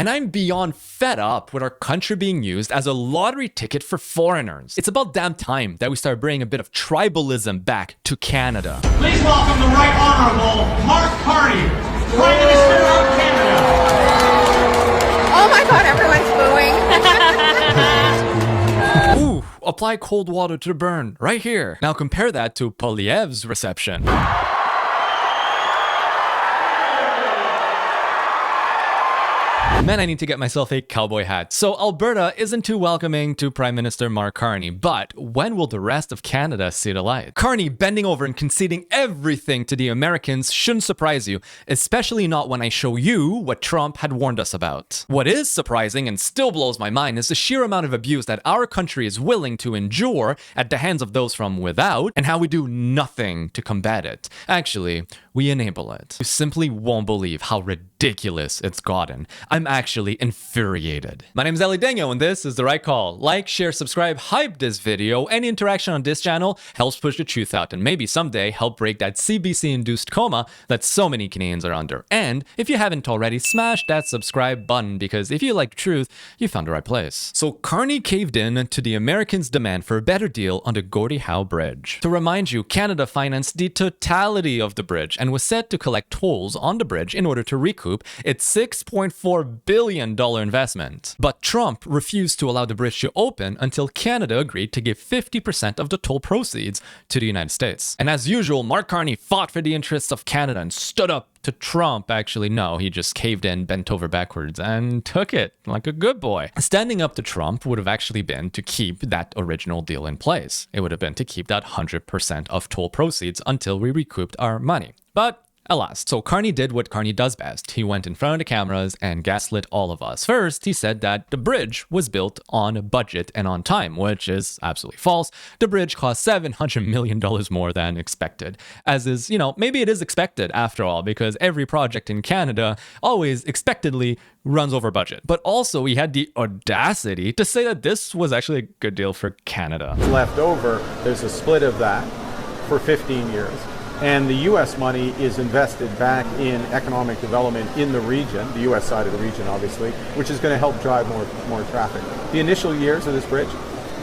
And I'm beyond fed up with our country being used as a lottery ticket for foreigners. It's about damn time that we start bringing a bit of tribalism back to Canada. Please welcome the Right Honourable Mark Carney, Prime Minister of Canada. Oh my God, everyone's booing. Ooh, apply cold water to the burn, right here. Now compare that to Poilievre's reception. Man, I need to get myself a cowboy hat. So Alberta isn't too welcoming to Prime Minister Mark Carney, but when will the rest of Canada see the light? Carney bending over and conceding everything to the Americans shouldn't surprise you, especially not when I show you what Trump had warned us about. What is surprising and still blows my mind is the sheer amount of abuse that our country is willing to endure at the hands of those from without, and how we do nothing to combat it. Actually, we enable it. You simply won't believe how ridiculous it's gotten. I'm actually infuriated. My name is Eli Daniel, and this is The Right Call. Like, share, subscribe, hype this video. Any interaction on this channel helps push the truth out and maybe someday help break that CBC-induced coma that so many Canadians are under. And if you haven't already, smash that subscribe button, because if you like truth, you found the right place. So Carney caved in to the Americans' demand for a better deal on the Gordie Howe Bridge. To remind you, Canada financed the totality of the bridge and was set to collect tolls on the bridge in order to recoup its $6.4 billion investment. But Trump refused to allow the bridge to open until Canada agreed to give 50% of the toll proceeds to the United States. And as usual, Mark Carney fought for the interests of Canada and stood up to Trump. Actually, no, he just caved in, bent over backwards, and took it like a good boy. Standing up to Trump would have actually been to keep that original deal in place. It would have been to keep that 100% of toll proceeds until we recouped our money. But alas, so Carney did what Carney does best. He went in front of the cameras and gaslit all of us. First, he said that the bridge was built on budget and on time, which is absolutely false. The bridge cost $700 million more than expected. As is, maybe it is expected after all, because every project in Canada always expectedly runs over budget. But also, he had the audacity to say that this was actually a good deal for Canada. Left over, there's a split of that for 15 years. And the U.S. money is invested back in economic development in the region, the U.S. side of the region, obviously, which is going to help drive more traffic. The initial years of this bridge,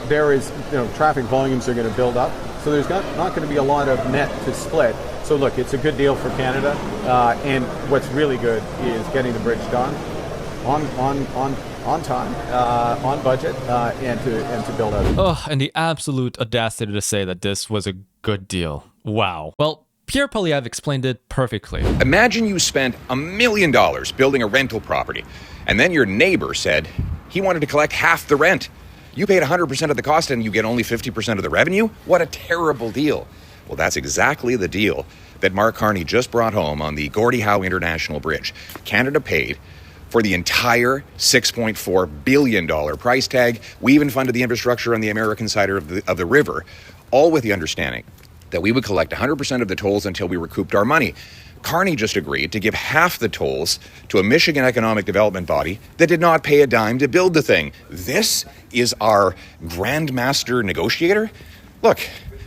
there is, traffic volumes are going to build up, so there's not going to be a lot of net to split. So look, it's a good deal for Canada, and what's really good is getting the bridge done on time, on budget, and to build out. Oh, and the absolute audacity to say that this was a good deal. Wow. Well, Pierre Poilievre explained it perfectly. Imagine you spent $1 million building a rental property, and then your neighbor said he wanted to collect half the rent. You paid 100% of the cost and you get only 50% of the revenue? What a terrible deal. Well, that's exactly the deal that Mark Carney just brought home on the Gordie Howe International Bridge. Canada paid for the entire $6.4 billion price tag. We even funded the infrastructure on the American side of the river, all with the understanding that we would collect 100% of the tolls until we recouped our money. Carney just agreed to give half the tolls to a Michigan economic development body that did not pay a dime to build the thing. This is our grandmaster negotiator? Look,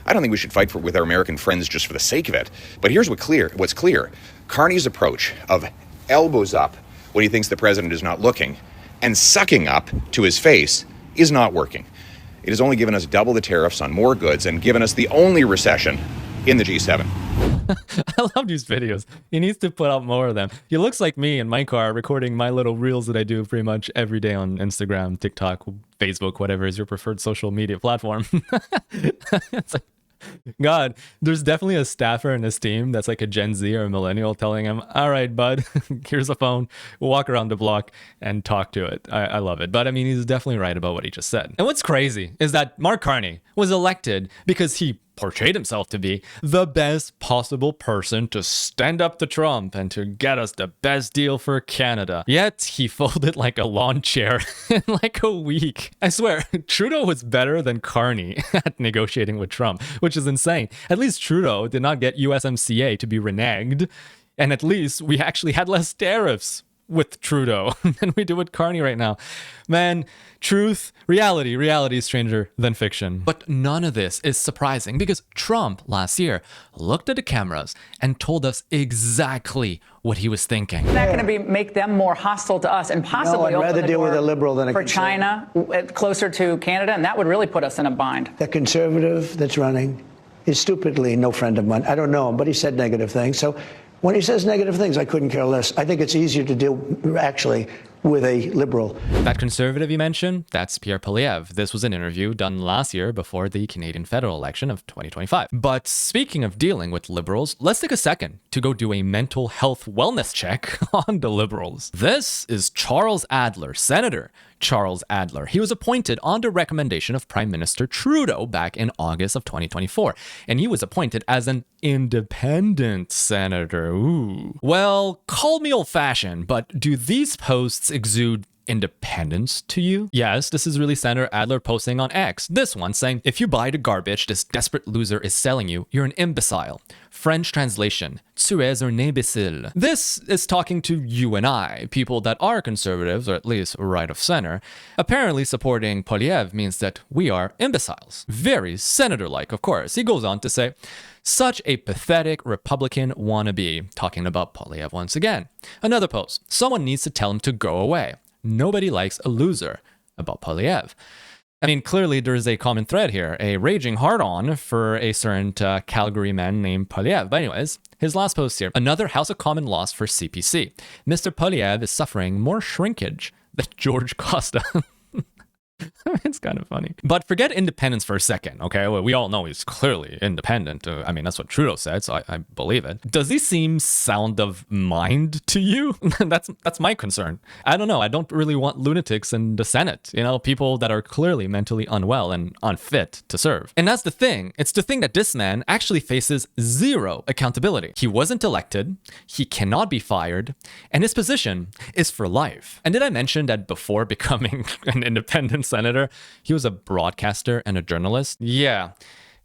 I don't think we should fight with our American friends just for the sake of it. But here's what's clear. Carney's approach of elbows up when he thinks the president is not looking and sucking up to his face is not working. It has only given us double the tariffs on more goods and given us the only recession in the G7. I love these videos. He needs to put out more of them. He looks like me in my car recording my little reels that I do pretty much every day on Instagram, TikTok, Facebook, whatever is your preferred social media platform. It's like, God, there's definitely a staffer in his team that's like a Gen Z or a millennial telling him, all right, bud, here's a phone, walk around the block and talk to it. I love it. But I mean, he's definitely right about what he just said. And what's crazy is that Mark Carney was elected because he portrayed himself to be the best possible person to stand up to Trump and to get us the best deal for Canada. Yet he folded like a lawn chair in like a week. I swear, Trudeau was better than Carney at negotiating with Trump, which is insane. At least Trudeau did not get USMCA to be reneged, and at least we actually had less tariffs. with Trudeau than we do with Carney right now. Man, reality is stranger than fiction. But none of this is surprising because Trump last year looked at the cameras and told us exactly what he was thinking. Is that going to make them more hostile to us and possibly I'd rather deal with a liberal than a for China closer to Canada, and that would really put us in a bind. The conservative that's running is stupidly no friend of mine. I don't know him, but he said negative things. So when he says negative things, I couldn't care less. I think it's easier to deal, actually, with a liberal. That conservative you mentioned, that's Pierre Poilievre. This was an interview done last year before the Canadian federal election of 2025. But speaking of dealing with liberals, let's take a second to go do a mental health wellness check on the liberals. This is Charles Adler, Senator Charles Adler. He was appointed on the recommendation of Prime Minister Trudeau back in August of 2024, and he was appointed as an independent senator. Ooh. Well, call me old-fashioned, but do these posts exude independence to you? Yes, this is really Senator Adler posting on X. This one saying, if you buy the garbage this desperate loser is selling you, you're an imbecile. French translation, tu es un imbécile. This is talking to you and I, people that are conservatives, or at least right of center. Apparently supporting Poilievre means that we are imbeciles. Very senator-like, of course. He goes on to say, such a pathetic Republican wannabe, talking about Poilievre once again. Another post, someone needs to tell him to go away. Nobody likes a loser, about Poilievre. I mean, clearly there's a common thread here, a raging hard-on for a certain Calgary man named Poilievre. But anyways, his last post here, another House of Commons loss for CPC. Mr. Poilievre is suffering more shrinkage than George Costa. It's kind of funny. But forget independence for a second, okay? Well, we all know he's clearly independent. I mean, that's what Trudeau said, so I believe it. Does he seem sound of mind to you? That's my concern. I don't know. I don't really want lunatics in the Senate, you know, people that are clearly mentally unwell and unfit to serve. And that's the thing. It's the thing that this man actually faces zero accountability. He wasn't elected, he cannot be fired, and his position is for life. And did I mention that before becoming an independent senator, he was a broadcaster and a journalist? Yeah.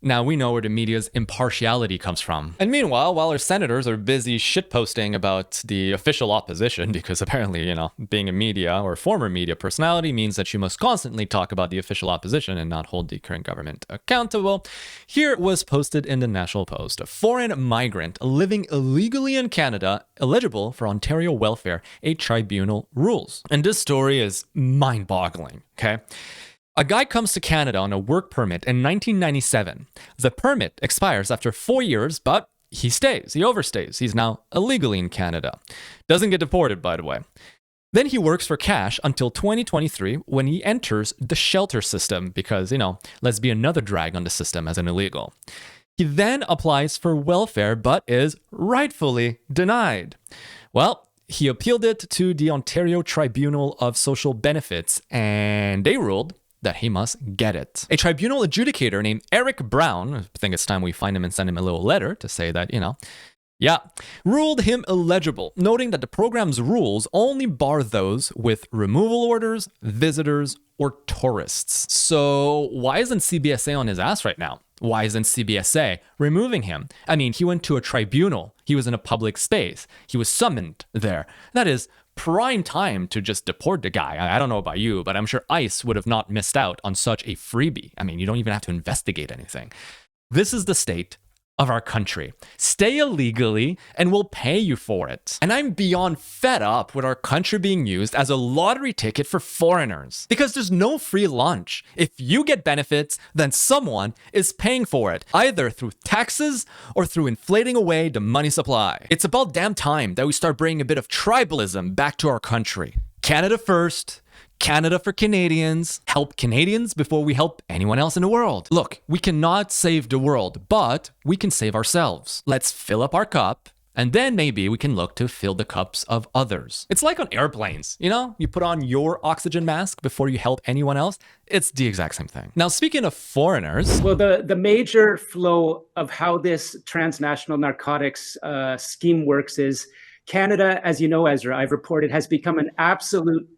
Now we know where the media's impartiality comes from. And meanwhile, while our senators are busy shitposting about the official opposition, because apparently, you know, being a media or former media personality means that you must constantly talk about the official opposition and not hold the current government accountable, here was posted in the National Post. A foreign migrant living illegally in Canada, eligible for Ontario welfare, a tribunal rules. And this story is mind-boggling, okay? A guy comes to Canada on a work permit in 1997. The permit expires after 4 years, but he stays. He overstays. He's now illegally in Canada. Doesn't get deported, by the way. Then he works for cash until 2023 when he enters the shelter system because, you know, let's be another drag on the system as an illegal. He then applies for welfare, but is rightfully denied. Well, he appealed it to the Ontario Tribunal of Social Benefits, and they ruled that he must get it. A tribunal adjudicator named Eric Brown, I think it's time we find him and send him a little letter to say that, you know, yeah, ruled him eligible, noting that the program's rules only bar those with removal orders, visitors, or tourists. So why isn't CBSA on his ass right now? Why isn't CBSA removing him? I mean, he went to a tribunal. He was in a public space. He was summoned there. That is prime time to just deport the guy. I don't know about you, but I'm sure ICE would have not missed out on such a freebie. I mean, you don't even have to investigate anything. This is the state of our country. Stay illegally and we'll pay you for it. And I'm beyond fed up with our country being used as a lottery ticket for foreigners. Because there's no free lunch. If you get benefits, then someone is paying for it, either through taxes or through inflating away the money supply. It's about damn time that we start bringing a bit of tribalism back to our country. Canada first. Canada for Canadians. Help Canadians before we help anyone else in the world. Look, we cannot save the world, but we can save ourselves. Let's fill up our cup, and then maybe we can look to fill the cups of others. It's like on airplanes, you know? You put on your oxygen mask before you help anyone else. It's the exact same thing. Now, speaking of foreigners... Well, the major flow of how this transnational narcotics scheme works is Canada, as you know, Ezra, I've reported, has become an absolute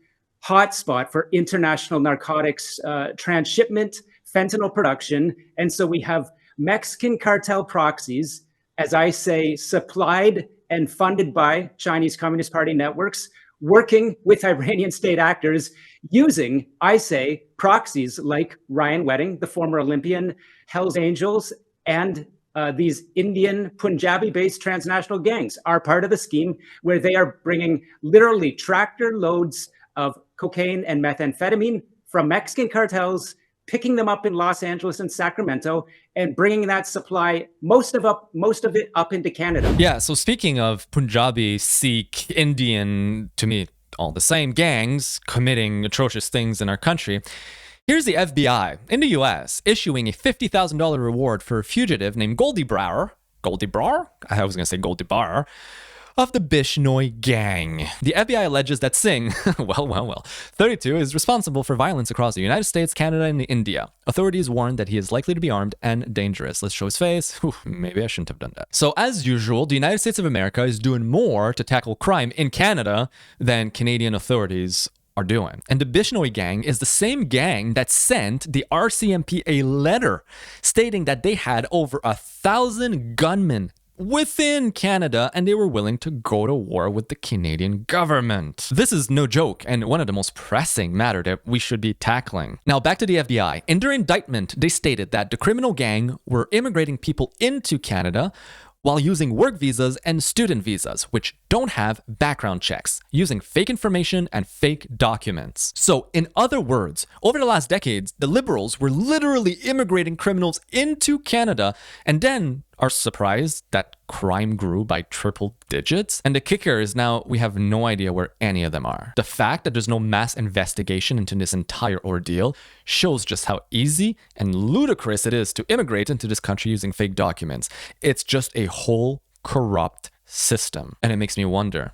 hotspot for international narcotics transshipment, fentanyl production. And so we have Mexican cartel proxies, as I say, supplied and funded by Chinese Communist Party networks, working with Iranian state actors using, I say, proxies like Ryan Wedding, the former Olympian, Hells Angels, and these Indian Punjabi-based transnational gangs are part of the scheme where they are bringing literally tractor loads of cocaine and methamphetamine from Mexican cartels, picking them up in Los Angeles and Sacramento, and bringing that supply, most of it up into Canada. Yeah, so speaking of Punjabi, Sikh, Indian, to me, all the same gangs committing atrocious things in our country, here's the FBI in the US issuing a $50,000 reward for a fugitive named Gordie Howe, I was going to say Gordie Howe, of the Bishnoi gang. The FBI alleges that Singh, 32, is responsible for violence across the United States, Canada, and India. Authorities warn that he is likely to be armed and dangerous. Let's show his face. Whew, maybe I shouldn't have done that. So as usual, the United States of America is doing more to tackle crime in Canada than Canadian authorities are doing. And the Bishnoi gang is the same gang that sent the RCMP a letter stating that they had over 1,000 gunmen within Canada, and they were willing to go to war with the Canadian government. This is no joke, and one of the most pressing matters that we should be tackling. Now, back to the FBI. In their indictment, they stated that the criminal gang were immigrating people into Canada while using work visas and student visas, which don't have background checks, using fake information and fake documents. So, in other words, over the last decades, the Liberals were literally immigrating criminals into Canada and then are surprised that crime grew by triple digits. And the kicker is now we have no idea where any of them are. The fact that there's no mass investigation into this entire ordeal shows just how easy and ludicrous it is to immigrate into this country using fake documents. It's just a whole corrupt system. And it makes me wonder,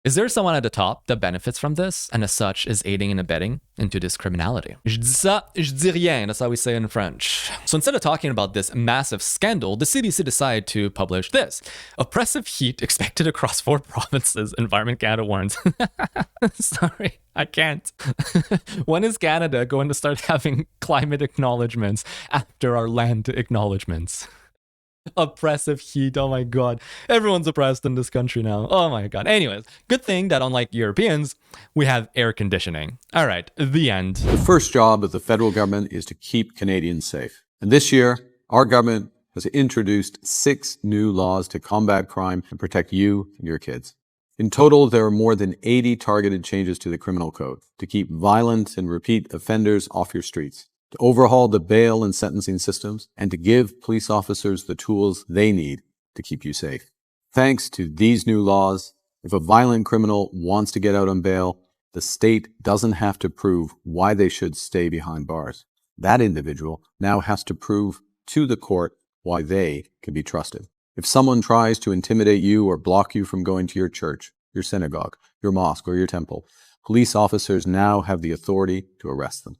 is there someone at the top that benefits from this and as such is aiding and abetting into this criminality? Je dis ça, je dis rien. That's how we say it in French. So instead of talking about this massive scandal, the CBC decided to publish this. Oppressive heat expected across 4 provinces, Environment Canada warns. Sorry, I can't. When is Canada going to start having climate acknowledgements after our land acknowledgements? Oppressive heat, oh my god. Everyone's oppressed in this country now. Oh my god. Anyways, good thing that unlike Europeans, we have air conditioning. All right, the end. The first job of the federal government is to keep Canadians safe. And this year, our government has introduced 6 new laws to combat crime and protect you and your kids. In total, there are more than 80 targeted changes to the criminal code to keep violent and repeat offenders off your streets, to overhaul the bail and sentencing systems, and to give police officers the tools they need to keep you safe. Thanks to these new laws, if a violent criminal wants to get out on bail, the state doesn't have to prove why they should stay behind bars. That individual now has to prove to the court why they can be trusted. If someone tries to intimidate you or block you from going to your church, your synagogue, your mosque, or your temple, police officers now have the authority to arrest them.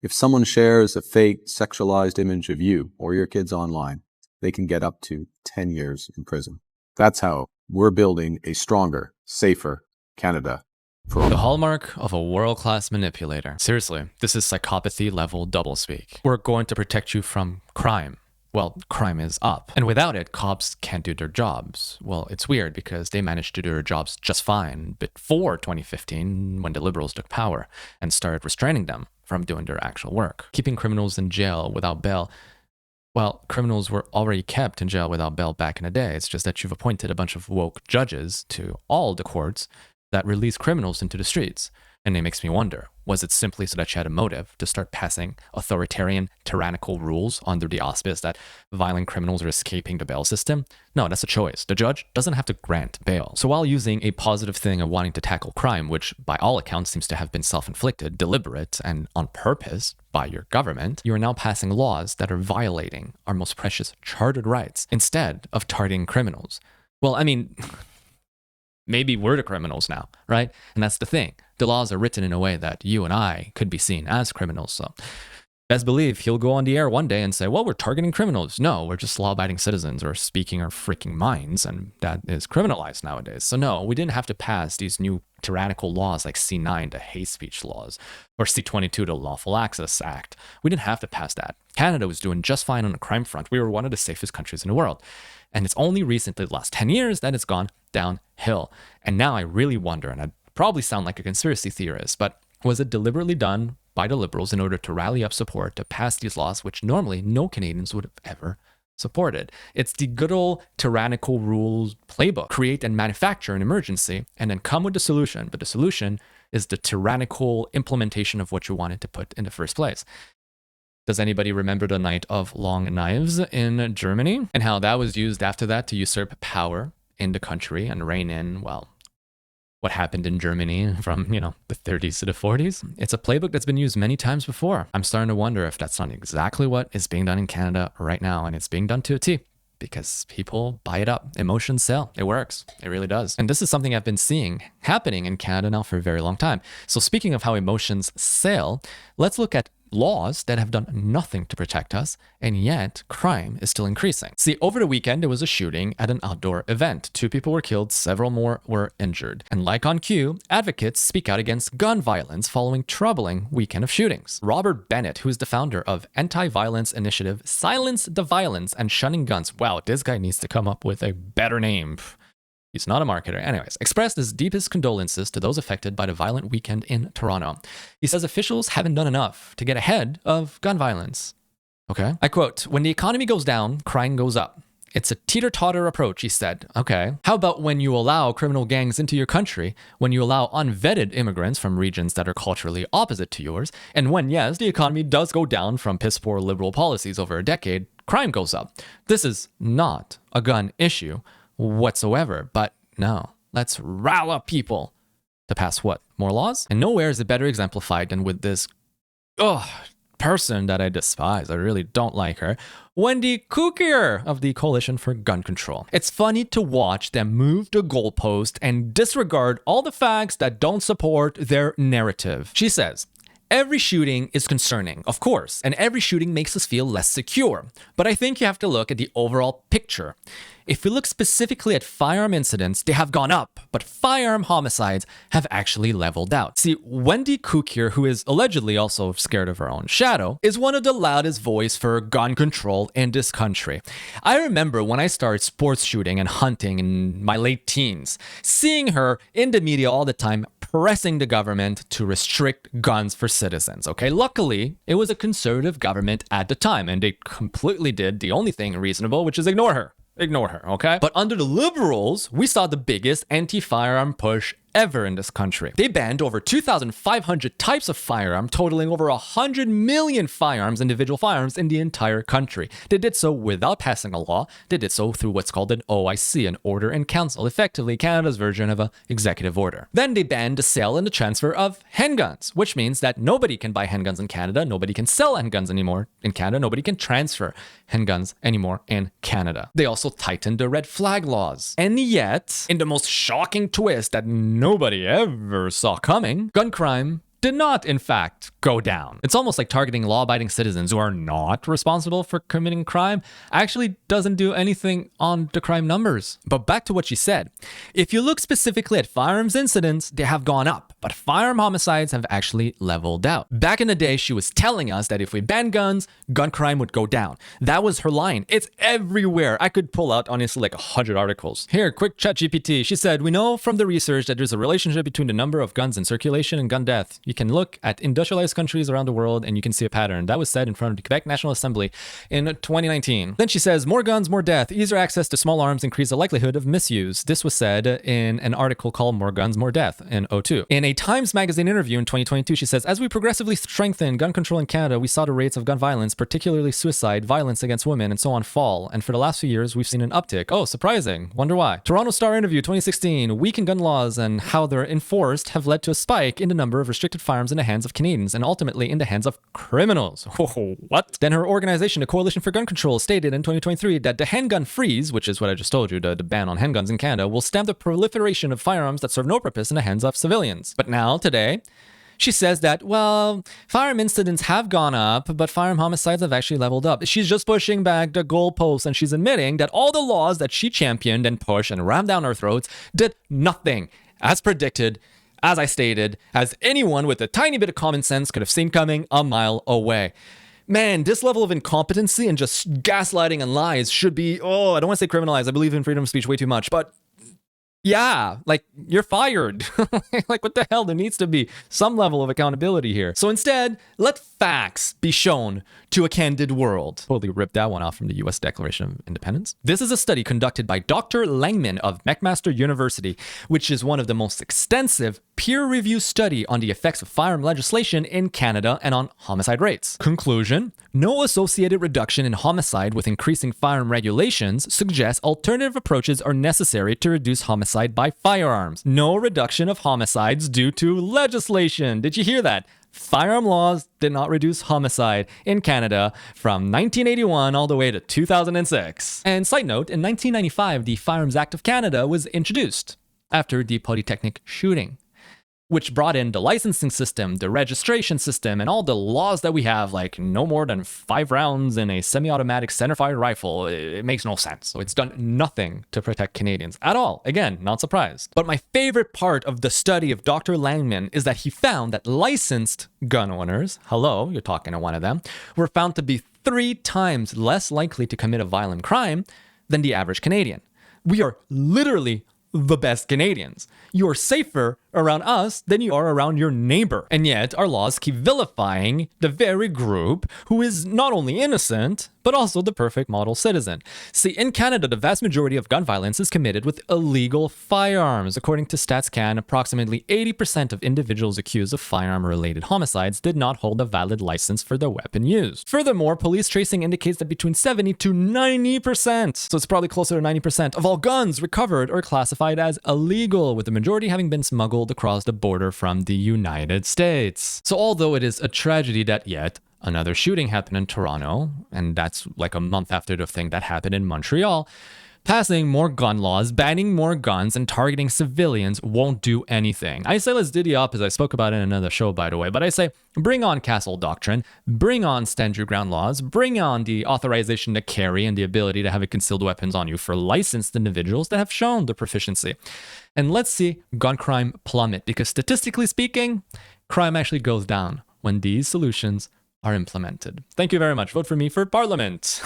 If someone shares a fake sexualized image of you or your kids online, they can get up to 10 years in prison. That's how we're building a stronger, safer Canada for all. The hallmark of a world-class manipulator. Seriously, this is psychopathy level doublespeak. We're going to protect you from crime. Well, crime is up. And without it, cops can't do their jobs. Well, it's weird because they managed to do their jobs just fine before 2015 when the Liberals took power and started restraining them from doing their actual work. Keeping criminals in jail without bail. Well, criminals were already kept in jail without bail back in the day. It's just that you've appointed a bunch of woke judges to all the courts that release criminals into the streets. And it makes me wonder, was it simply so that you had a motive to start passing authoritarian, tyrannical rules under the auspice that violent criminals are escaping the bail system? No, that's a choice. The judge doesn't have to grant bail. So while using a positive thing of wanting to tackle crime, which by all accounts seems to have been self-inflicted, deliberate, and on purpose by your government, you are now passing laws that are violating our most precious chartered rights instead of targeting criminals. Well, I mean, maybe we're the criminals now, right? And that's the thing. The laws are written in a way that you and I could be seen as criminals. So best believe he'll go on the air one day and say, well, we're targeting criminals. No, we're just law-abiding citizens or speaking our freaking minds. And that is criminalized nowadays. So no, we didn't have to pass these new tyrannical laws like C9, the hate speech laws, or C22, the Lawful Access Act. We didn't have to pass that. Canada was doing just fine on the crime front. We were one of the safest countries in the world. And it's only recently, the last 10 years, that it's gone downhill. And now I really wonder, and I probably sound like a conspiracy theorist, but was it deliberately done by the Liberals in order to rally up support to pass these laws, which normally no Canadians would have ever supported? It's the good old tyrannical rules playbook. Create and manufacture an emergency and then come with the solution. But the solution is the tyrannical implementation of what you wanted to put in the first place. Does anybody remember the Night of Long Knives in Germany and how that was used after that to usurp power in the country and rein in, well, what happened in Germany from, the 30s to the 40s? It's a playbook that's been used many times before. I'm starting to wonder if that's not exactly what is being done in Canada right now, and it's being done to a T because people buy it up. Emotions sell. It works. It really does. And this is something I've been seeing happening in Canada now for a very long time. So speaking of how emotions sell, let's look at laws that have done nothing to protect us, and yet crime is still increasing. See, over the weekend, there was a shooting at an outdoor event. 2 people were killed, several more were injured. And like on cue, advocates speak out against gun violence following troubling weekend of shootings. Robert Bennett, who's the founder of anti-violence initiative Silence the Violence and Shunning Guns. Wow, this guy needs to come up with a better name. He's not a marketer. Anyways, expressed his deepest condolences to those affected by the violent weekend in Toronto. He says officials haven't done enough to get ahead of gun violence. Okay. I quote, "When the economy goes down, crime goes up. It's a teeter-totter approach," he said. Okay. How about when you allow criminal gangs into your country, when you allow unvetted immigrants from regions that are culturally opposite to yours, and when, yes, the economy does go down from piss-poor liberal policies over a decade, crime goes up. This is not a gun issue whatsoever, but no, let's rile up people to pass what? More laws? And nowhere is it better exemplified than with this person that I despise. I really don't like her. Wendy Cookier of the Coalition for Gun Control. It's funny to watch them move the goalpost and disregard all the facts that don't support their narrative. She says, "Every shooting is concerning, of course, and every shooting makes us feel less secure. But I think you have to look at the overall picture. If we look specifically at firearm incidents, they have gone up, but firearm homicides have actually leveled out." See, Wendy Cookier, who is allegedly also scared of her own shadow, is one of the loudest voices for gun control in this country. I remember when I started sports shooting and hunting in my late teens, seeing her in the media all the time pressing the government to restrict guns for citizens, okay? Luckily, it was a conservative government at the time, and they completely did the only thing reasonable, which is ignore her. Ignore her, okay? But under the Liberals, we saw the biggest anti-firearm push ever in this country. They banned over 2,500 types of firearm, totaling over 100 million firearms, individual firearms, in the entire country. They did so without passing a law. They did so through what's called an OIC, an Order in Council, effectively Canada's version of an executive order. Then they banned the sale and the transfer of handguns, which means that nobody can buy handguns in Canada, nobody can sell handguns anymore in Canada, nobody can transfer handguns anymore in Canada. They also tightened the red flag laws. And yet, in the most shocking twist that nobody ever saw coming, gun crime did not, in fact, go down. It's almost like targeting law-abiding citizens who are not responsible for committing crime actually doesn't do anything on the crime numbers. But back to what she said. If you look specifically at firearms incidents, they have gone up, but firearm homicides have actually leveled out. Back in the day, she was telling us that if we banned guns, gun crime would go down. That was her line. It's everywhere. I could pull out, honestly, like 100 articles. Here, quick ChatGPT. She said, "We know from the research that there's a relationship between the number of guns in circulation and gun death. You can look at industrialized countries around the world and you can see a pattern." That was said in front of the Quebec National Assembly in 2019. Then she says, "More guns, more death. Easier access to small arms increase the likelihood of misuse." This was said in an article called "More Guns, More Death" in 2002. In a Times Magazine interview in 2022, she says, "As we progressively strengthen gun control in Canada, we saw the rates of gun violence, particularly suicide, violence against women, and so on fall. And for the last few years, we've seen an uptick." Oh, surprising. Wonder why. Toronto Star interview 2016, "Weakened gun laws and how they're enforced have led to a spike in the number of restricted firearms in the hands of Canadians and ultimately in the hands of criminals." Oh, what? Then her organization, the Coalition for Gun Control, stated in 2023 that the handgun freeze, which is what I just told you, the ban on handguns in Canada, will stem the proliferation of firearms that serve no purpose in the hands of civilians. But now, today, she says that, well, firearm incidents have gone up, but firearm homicides have actually leveled up. She's just pushing back the goalposts, and she's admitting that all the laws that she championed and pushed and rammed down our throats did nothing. As predicted, as I stated, as anyone with a tiny bit of common sense could have seen coming a mile away. Man, this level of incompetency and just gaslighting and lies should be, I don't want to say criminalized. I believe in freedom of speech way too much, but Yeah, like you're fired. Like what the hell? There needs to be some level of accountability here. So instead, let facts be shown to a candid world. Totally ripped that one off from the US Declaration of Independence. This is a study conducted by Dr. Langman of McMaster University, which is one of the most extensive peer-reviewed study on the effects of firearm legislation in Canada and on homicide rates. Conclusion: no associated reduction in homicide with increasing firearm regulations suggests alternative approaches are necessary to reduce homicide by firearms. No reduction of homicides due to legislation. Did you hear that? Firearm laws did not reduce homicide in Canada from 1981 all the way to 2006. And side note, in 1995, the Firearms Act of Canada was introduced after the Polytechnic shooting, which brought in the licensing system, the registration system, and all the laws that we have, like no more than 5 rounds in a semi-automatic centerfire rifle. It makes no sense. So it's done nothing to protect Canadians at all. Again, not surprised. But my favorite part of the study of Dr. Langman is that he found that licensed gun owners, hello, you're talking to one of them, were found to be 3 times less likely to commit a violent crime than the average Canadian. We are literally the best Canadians. You're safer around us than you are around your neighbor. And yet, our laws keep vilifying the very group who is not only innocent, but also the perfect model citizen. See, in Canada, the vast majority of gun violence is committed with illegal firearms. According to StatsCan, approximately 80% of individuals accused of firearm-related homicides did not hold a valid license for the weapon used. Furthermore, police tracing indicates that between 70 to 90%, so it's probably closer to 90%, of all guns recovered are classified as illegal, with the majority having been smuggled across the border from the United States. So although it is a tragedy that yet another shooting happened in Toronto, and that's like a month after the thing that happened in Montreal, passing more gun laws, banning more guns, and targeting civilians won't do anything. I say let's do the opposite. I spoke about it in another show, by the way, but I say bring on Castle Doctrine, bring on stand your ground laws, bring on the authorization to carry and the ability to have concealed weapons on you for licensed individuals that have shown their proficiency. And let's see gun crime plummet, because statistically speaking, crime actually goes down when these solutions are implemented. Thank you very much. Vote for me for Parliament.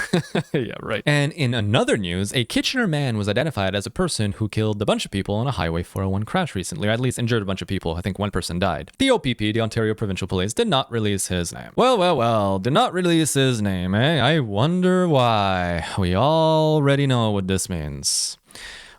Yeah, right. And in another news, a Kitchener man was identified as a person who killed a bunch of people on a Highway 401 crash recently, or at least injured a bunch of people. I think one person died. The OPP, the Ontario Provincial Police, did not release his name. Well, did not release his name, eh? I wonder why. We already know what this means.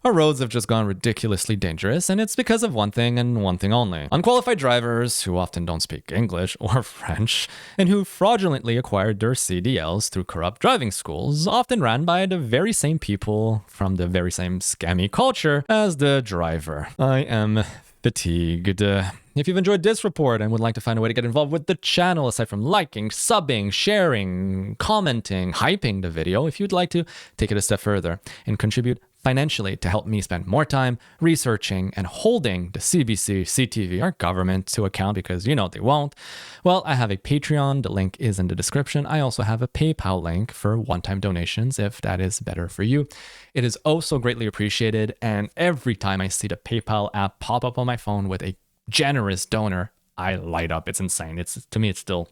Our roads have just gone ridiculously dangerous, and it's because of one thing and one thing only. Unqualified drivers who often don't speak English or French, and who fraudulently acquired their CDLs through corrupt driving schools, often ran by the very same people from the very same scammy culture as the driver. I am fatigued. If you've enjoyed this report and would like to find a way to get involved with the channel, aside from liking, subbing, sharing, commenting, hyping the video, if you'd like to take it a step further and contribute financially to help me spend more time researching and holding the CBC, CTV, our government to account, because you know they won't. Well, I have a Patreon. The link is in the description. I also have a PayPal link for one-time donations if that is better for you. It is oh so greatly appreciated. And every time I see the PayPal app pop up on my phone with a generous donor, I light up. It's insane. To me, it's still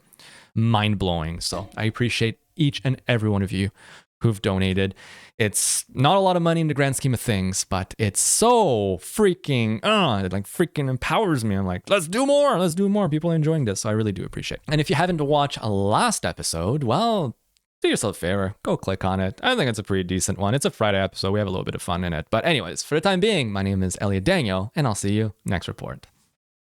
mind-blowing. So I appreciate each and every one of you who've donated. It's not a lot of money in the grand scheme of things, but it's so freaking, it like freaking empowers me. I'm like, let's do more. People are enjoying this. So I really do appreciate it. And if you haven't watched a last episode, well, do yourself a favor, go click on it. I think it's a pretty decent one. It's a Friday episode. We have a little bit of fun in it. But anyways, for the time being, my name is Elliot Daniel, and I'll see you next report.